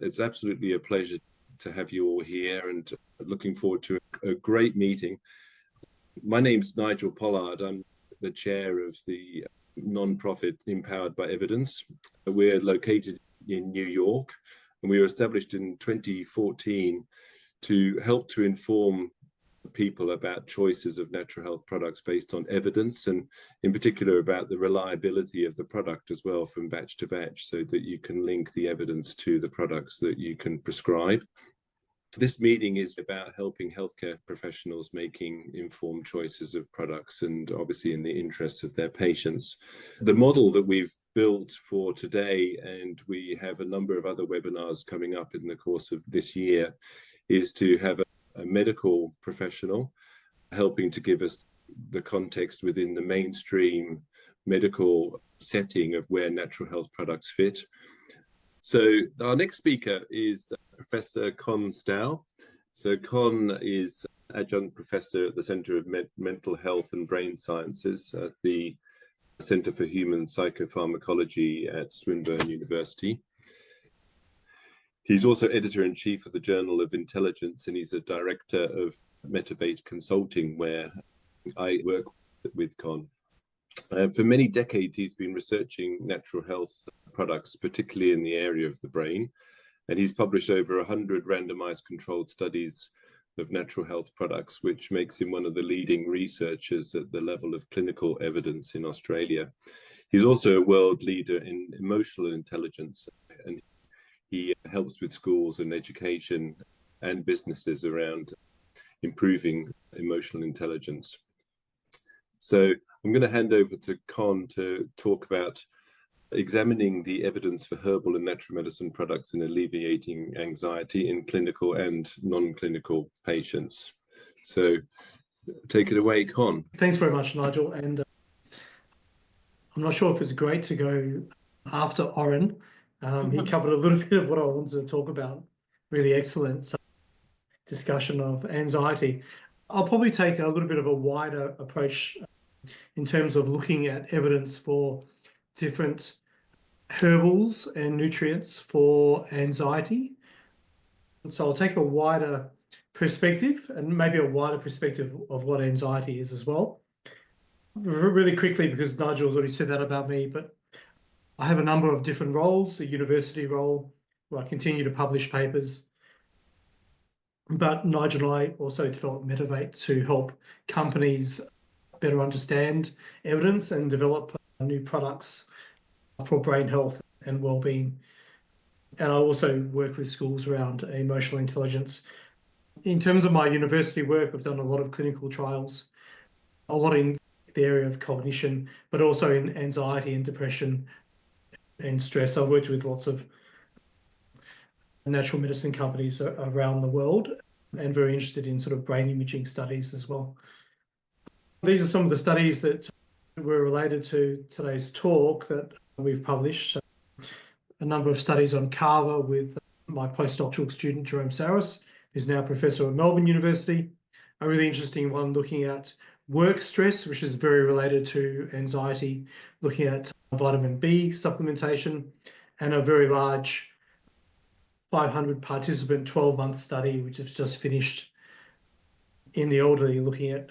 It's absolutely a pleasure to have you all here and looking forward to a great meeting. My name's Nigel Pollard. I'm the chair of the non-profit Empowered by Evidence. We're located in New York, and we were established in 2014 to help to inform people about choices of natural health products based on evidence, and in particular about the reliability of the product as well from batch to batch, so that you can link the evidence to the products that you can prescribe. This meeting is about helping healthcare professionals making informed choices of products, and obviously in the interests of their patients. The model that we've built for today, and we have a number of other webinars coming up in the course of this year, is to have a medical professional helping to give us the context within the mainstream medical setting of where natural health products fit. So our next speaker is Professor Con Stough. So Con is adjunct professor at the Center of Mental Health and Brain Sciences at the Center for Human Psychopharmacology at Swinburne University. He's also editor-in-chief of the Journal of Intelligence, and he's a director of Metabate Consulting, where I work with Con. For many decades, he's been researching natural health products, particularly in the area of the brain, and he's published over 100 randomized controlled studies of natural health products, which makes him one of the leading researchers at the level of clinical evidence in Australia. He's also a world leader in emotional intelligence, and he helps with schools and education and businesses around improving emotional intelligence. So I'm going to hand over to Con to talk about examining the evidence for herbal and natural medicine products in alleviating anxiety in clinical and non-clinical patients. So take it away, Con. Thanks very much, Nigel. And I'm not sure if it's great to go after Oren. He covered a little bit of what I wanted to talk about. Really excellent discussion of anxiety. I'll probably take a little bit of a wider approach in terms of looking at evidence for different herbals and nutrients for anxiety. So I'll take a wider perspective, and maybe a wider perspective of what anxiety is as well. Really quickly, because Nigel's already said that about me, but I have a number of different roles, a university role where I continue to publish papers. But Nigel and I also develop Metabate to help companies better understand evidence and develop new products for brain health and well-being. And I also work with schools around emotional intelligence. In terms of my university work, I've done a lot of clinical trials, a lot in the area of cognition, but also in anxiety and depression and stress. I've worked with lots of natural medicine companies around the world, and very interested in sort of brain imaging studies as well. These are some of the studies that were related to today's talk that we've published. A number of studies on kava with my postdoctoral student, Jerome Saris, who's now a professor at Melbourne University. A really interesting one looking at work stress, which is very related to anxiety, looking at vitamin B supplementation, and a very large 500 participant 12-month study, which has just finished in the elderly, looking at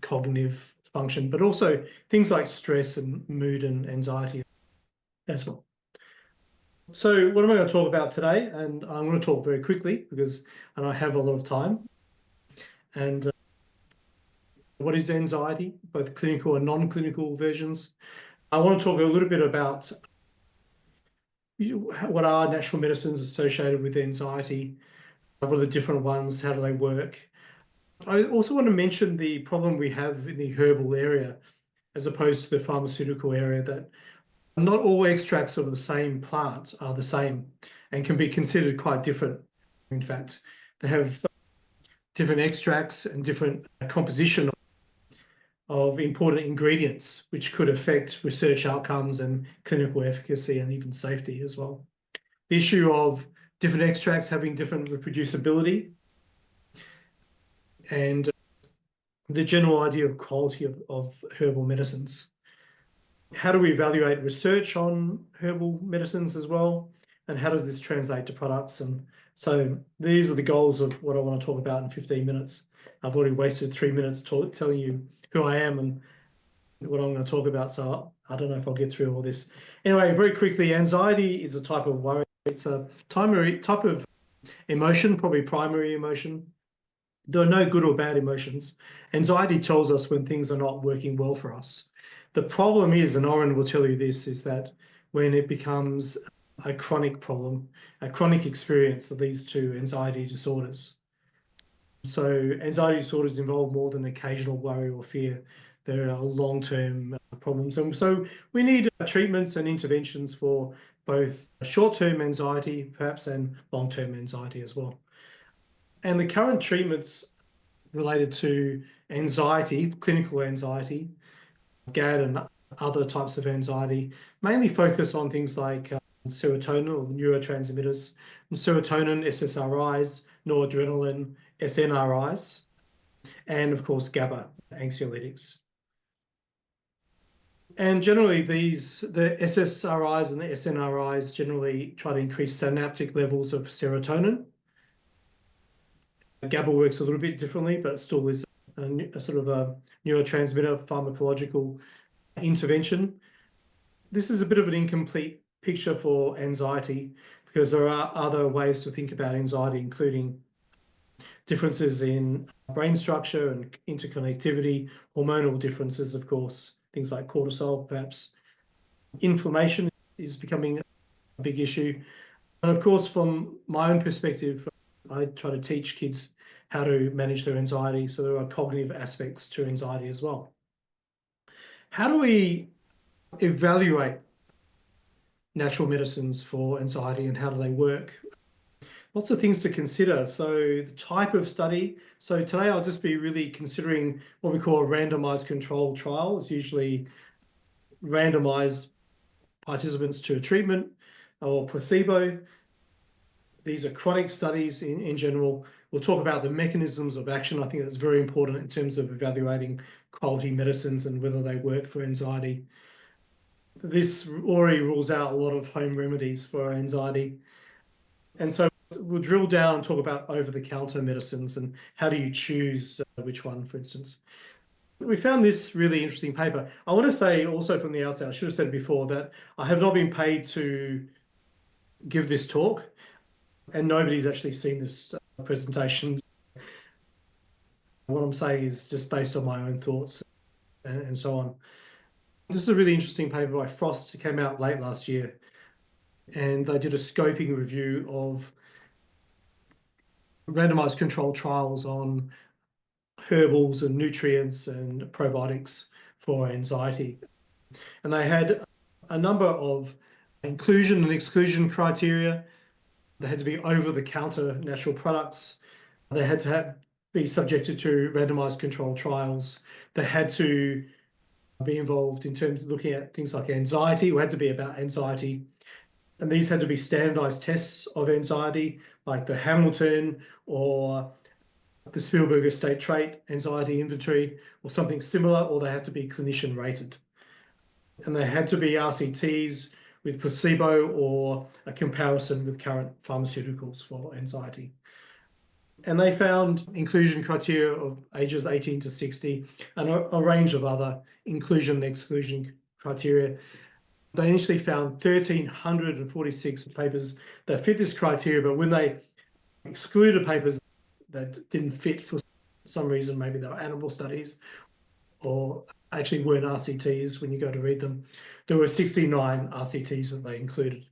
cognitive function, but also things like stress and mood and anxiety as well. So what am I going to talk about today? And I'm going to talk very quickly because I don't have a lot of time. And what is anxiety, both clinical and non-clinical versions? I want to talk a little bit about what are natural medicines associated with anxiety, what are the different ones, how do they work? I also want to mention the problem we have in the herbal area as opposed to the pharmaceutical area, that not all extracts of the same plant are the same and can be considered quite different. In fact, they have different extracts and different composition of important ingredients, which could affect research outcomes and clinical efficacy and even safety as well. The issue of different extracts having different reproducibility, and the general idea of quality of herbal medicines. How do we evaluate research on herbal medicines as well? and how does this translate to products? And so these are the goals of what I want to talk about in 15 minutes. I've already wasted 3 minutes telling you who I am and what I'm going to talk about, so I don't know if I'll get through all this. Anyway, very quickly, anxiety is a type of worry. It's a type of emotion, probably primary emotion. There are no good or bad emotions. Anxiety tells us when things are not working well for us. The problem is, and Oren will tell you this, is that when it becomes a chronic problem, a chronic experience that leads to anxiety disorders. So anxiety disorders involve more than occasional worry or fear. There are long-term problems. And so we need treatments and interventions for both short-term anxiety, perhaps, and long-term anxiety as well. And the current treatments related to anxiety, clinical anxiety, GAD and other types of anxiety, mainly focus on things like serotonin or neurotransmitters, serotonin, SSRIs, noradrenaline, SNRIs, and of course GABA, anxiolytics. And generally the SSRIs and the SNRIs generally try to increase synaptic levels of serotonin. GABA works a little bit differently, but still is a sort of a neurotransmitter pharmacological intervention. This is a bit of an incomplete picture for anxiety because there are other ways to think about anxiety, including differences in brain structure and interconnectivity, hormonal differences, of course, things like cortisol, perhaps. Inflammation is becoming a big issue. And of course, from my own perspective, I try to teach kids how to manage their anxiety. So there are cognitive aspects to anxiety as well. How do we evaluate natural medicines for anxiety and how do they work? Lots of things to consider. So the type of study. So today I'll just be really considering what we call a randomized controlled trial. It's usually randomized participants to a treatment or placebo. These are chronic studies in general. We'll talk about the mechanisms of action. I think that's very important in terms of evaluating quality medicines and whether they work for anxiety. This already rules out a lot of home remedies for anxiety. And so we'll drill down and talk about over-the-counter medicines and how do you choose which one, for instance. We found this really interesting paper. I want to say also from the outset, I should have said before that I have not been paid to give this talk, and nobody's actually seen this presentation. What I'm saying is just based on my own thoughts and so on. This is a really interesting paper by Frost. It came out late last year, and they did a scoping review of randomized controlled trials on herbals and nutrients and probiotics for anxiety. And they had a number of inclusion and exclusion criteria. They had to be over-the-counter natural products. They had to be subjected to randomized controlled trials. They had to be involved in terms of looking at things like anxiety, or had to be about anxiety. And these had to be standardized tests of anxiety, like the Hamilton or the Spielberger State Trait Anxiety Inventory, or something similar, or they had to be clinician rated. And they had to be RCTs with placebo or a comparison with current pharmaceuticals for anxiety. And they found inclusion criteria of ages 18 to 60 and a range of other inclusion and exclusion criteria. They initially found 1,346 papers that fit this criteria, but when they excluded papers that didn't fit for some reason, maybe they were animal studies or actually weren't RCTs when you go to read them, there were 69 RCTs that they included.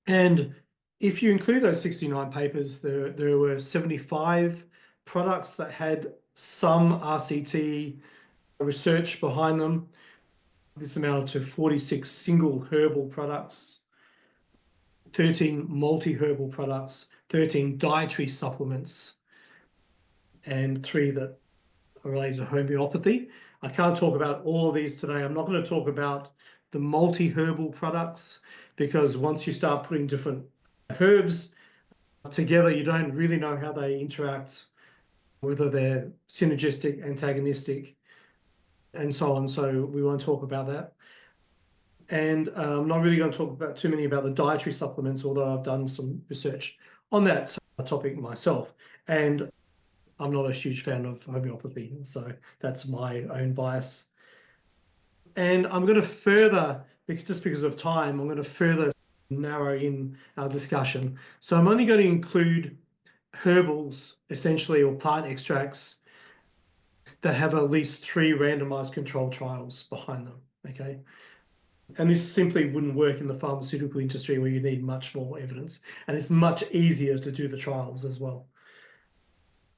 And if you include those 69 papers, there were 75 products that had some RCT research behind them. This amounted to 46 single herbal products, 13 multi-herbal products, 13 dietary supplements, and 3 that are related to homeopathy. I can't talk about all of these today. I'm not going to talk about the multi-herbal products because once you start putting different herbs together, you don't really know how they interact, whether they're synergistic, antagonistic, and so on. So we won't talk about that. And I'm not really going to talk about too many about the dietary supplements, although I've done some research on that topic myself. And I'm not a huge fan of homeopathy, so that's my own bias. And I'm going to further, just because of time, I'm going to further narrow in our discussion. So I'm only going to include herbals, essentially, or plant extracts that have at least 3 randomized controlled trials behind them, okay? And this simply wouldn't work in the pharmaceutical industry where you need much more evidence, and it's much easier to do the trials as well.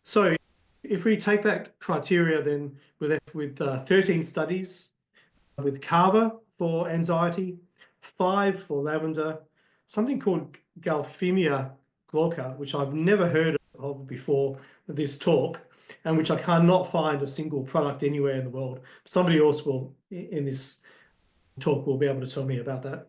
So if we take that criteria, then with 13 studies, with kava for anxiety, 5 for lavender, something called Galphemia glauca, which I've never heard of before this talk, and which I cannot find a single product anywhere in the world. Somebody else will, in this talk, will be able to tell me about that.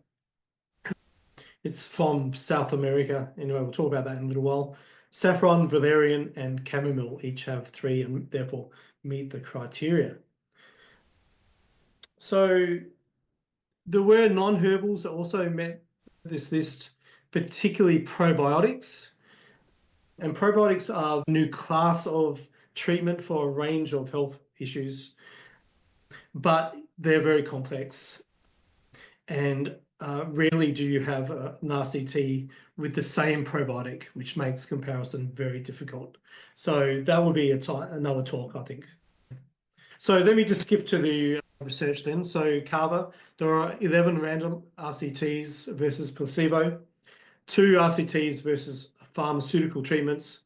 It's from South America. Anyway, we'll talk about that in a little while. Saffron, valerian, and chamomile each have 3 and therefore meet the criteria. So there were non-herbals that also met this list, particularly probiotics. And probiotics are a new class of treatment for a range of health issues, but they're very complex. And rarely do you have a nasty tea with the same probiotic, which makes comparison very difficult. So that would be another talk, I think. So let me just skip to the research then. So kava, there are 11 random RCTs versus placebo, 2 RCTs versus pharmaceutical treatments,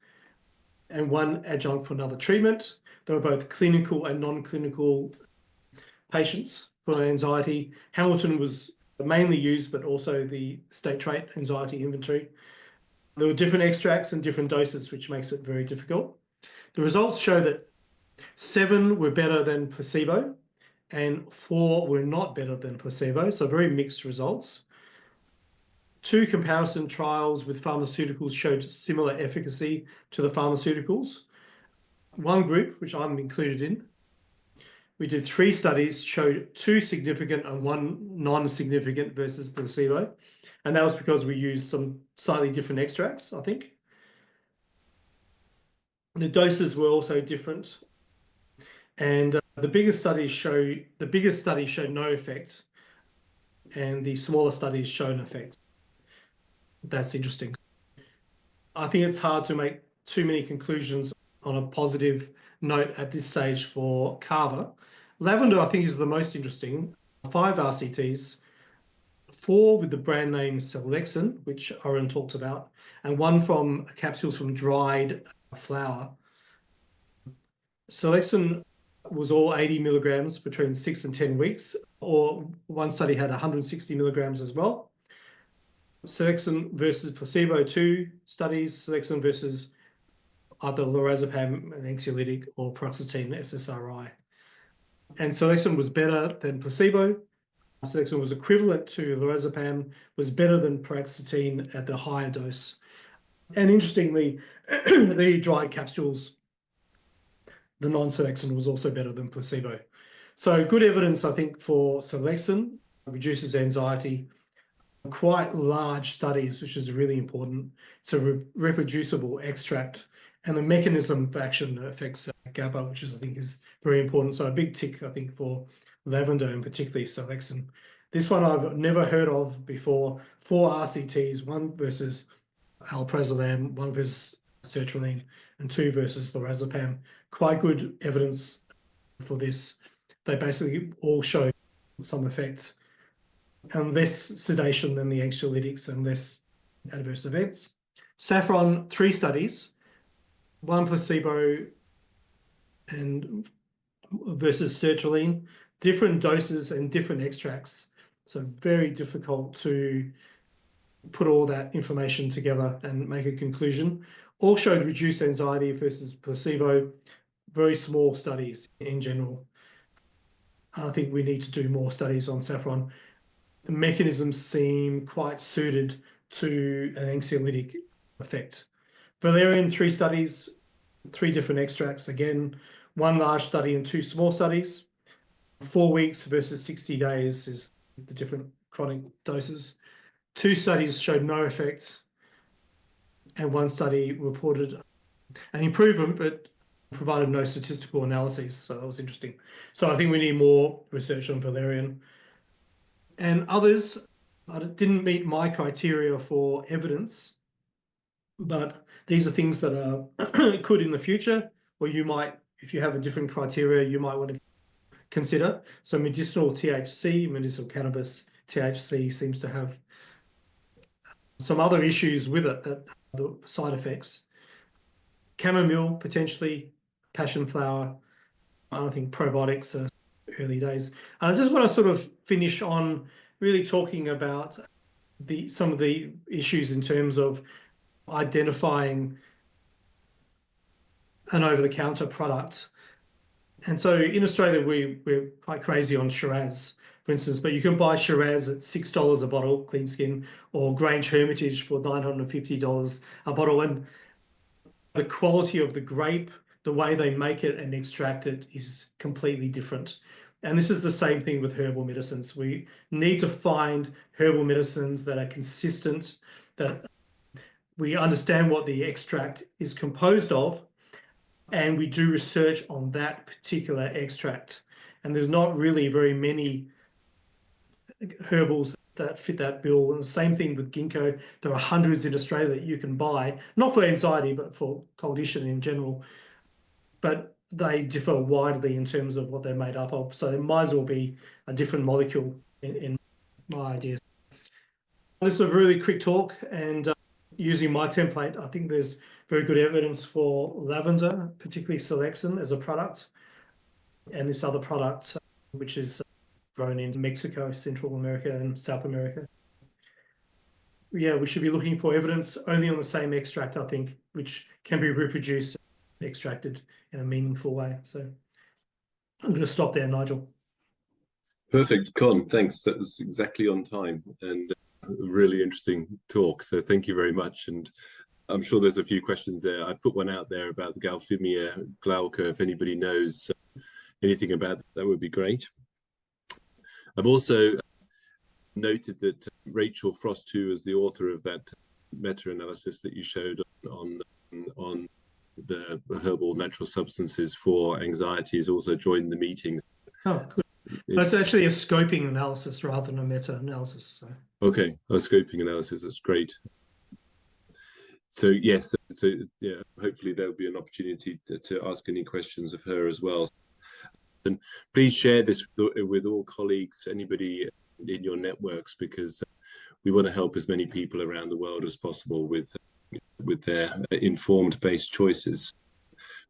and 1 adjunct for another treatment. They were both clinical and non-clinical patients for anxiety. Hamilton was mainly used, but also the state trait anxiety inventory. There were different extracts and different doses, which makes it very difficult. The results show that 7 were better than placebo and 4 were not better than placebo, so very mixed results. 2 comparison trials with pharmaceuticals showed similar efficacy to the pharmaceuticals. 1 group, which I'm included in, we did 3 studies, showed 2 significant and 1 non-significant versus placebo. And that was because we used some slightly different extracts, I think. The doses were also different. And the biggest studies showed no effect, and the smaller studies showed an effect. That's interesting. I think it's hard to make too many conclusions on a positive note at this stage for kava. Lavender, I think, is the most interesting. 5 RCTs, 4 with the brand name Selexin, which Oren talked about, and 1 from capsules from dried flower. Selexin was all 80 milligrams between 6 and 10 weeks, or one study had 160 milligrams as well. Selexin versus placebo, 2 studies, Selexin versus either lorazepam, an anxiolytic, or paroxetine, SSRI. And Selexin was better than placebo. Selexin was equivalent to lorazepam, was better than paroxetine at the higher dose. And interestingly, the dried capsules, the non-Selexin was also better than placebo. So good evidence, I think, for Selexin, reduces anxiety. Quite large studies, which is really important. It's a reproducible extract, and the mechanism of action that affects GABA, which I think is very important. So a big tick, I think, for lavender and particularly Selexin. This one I've never heard of before. 4 RCTs, 1 versus alprazolam, 1 versus sertraline, and 2 versus lorazepam. Quite good evidence for this. They basically all show some effect, and less sedation than the anxiolytics and less adverse events. Saffron, 3 studies, 1 placebo and versus sertraline, different doses and different extracts. So very difficult to put all that information together and make a conclusion. All showed reduced anxiety versus placebo, very small studies in general. I think we need to do more studies on saffron. The mechanisms seem quite suited to an anxiolytic effect. Valerian, 3 studies, 3 different extracts. Again, 1 large study and 2 small studies. 4 weeks versus 60 days is the different chronic doses. 2 studies showed no effect, and 1 study reported an improvement, but provided no statistical analyses. So that was interesting. So I think we need more research on valerian. And others didn't meet my criteria for evidence, but these are things that are could in the future, or you might, if you have a different criteria, you might want to consider. So medicinal THC, medicinal cannabis THC, seems to have some other issues with it, that the side effects. Chamomile, potentially, passion flower. I don't think probiotics are early days. And I just want to sort of finish on really talking about some of the issues in terms of identifying an over-the-counter product. And so in Australia, we're quite crazy on Shiraz, for instance, but you can buy Shiraz at $6 a bottle, clean skin, or Grange Hermitage for $950 a bottle. And the quality of the grape, the way they make it and extract it, is completely different. And this is the same thing with herbal medicines. We need to find herbal medicines that are consistent, that we understand what the extract is composed of, and we do research on that particular extract. And there's not really very many herbals that fit that bill. And the same thing with ginkgo. There are hundreds in Australia that you can buy, not for anxiety, but for condition in general. But they differ widely in terms of what they're made up of. So there might as well be a different molecule in my ideas. This is a really quick talk, and using my template, I think there's very good evidence for lavender, particularly Selexin, as a product, and this other product, which is grown in Mexico, Central America, and South America. Yeah, we should be looking for evidence only on the same extract, I think, which can be reproduced and extracted in a meaningful way. So I'm going to stop there, Nigel. Perfect, Con. Thanks. That was exactly on time, and a really interesting talk. So thank you very much. And I'm sure there's a few questions there. I put one out there about the Galphimia glauca. If anybody knows anything about that, that would be great. I've also noted that Rachel Frost, who is the author of that meta-analysis that you showed on the herbal natural substances for anxiety, has also joined the meetings. Oh, good. That's actually a scoping analysis rather than a meta-analysis. So. Okay, a scoping analysis, that's great. So yes, so yeah, hopefully there'll be an opportunity to ask any questions of her as well. And please share this with all colleagues, anybody in your networks, because we want to help as many people around the world as possible with their informed based choices.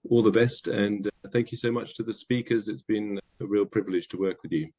All the best, and thank you so much to the speakers. It's been a real privilege to work with you.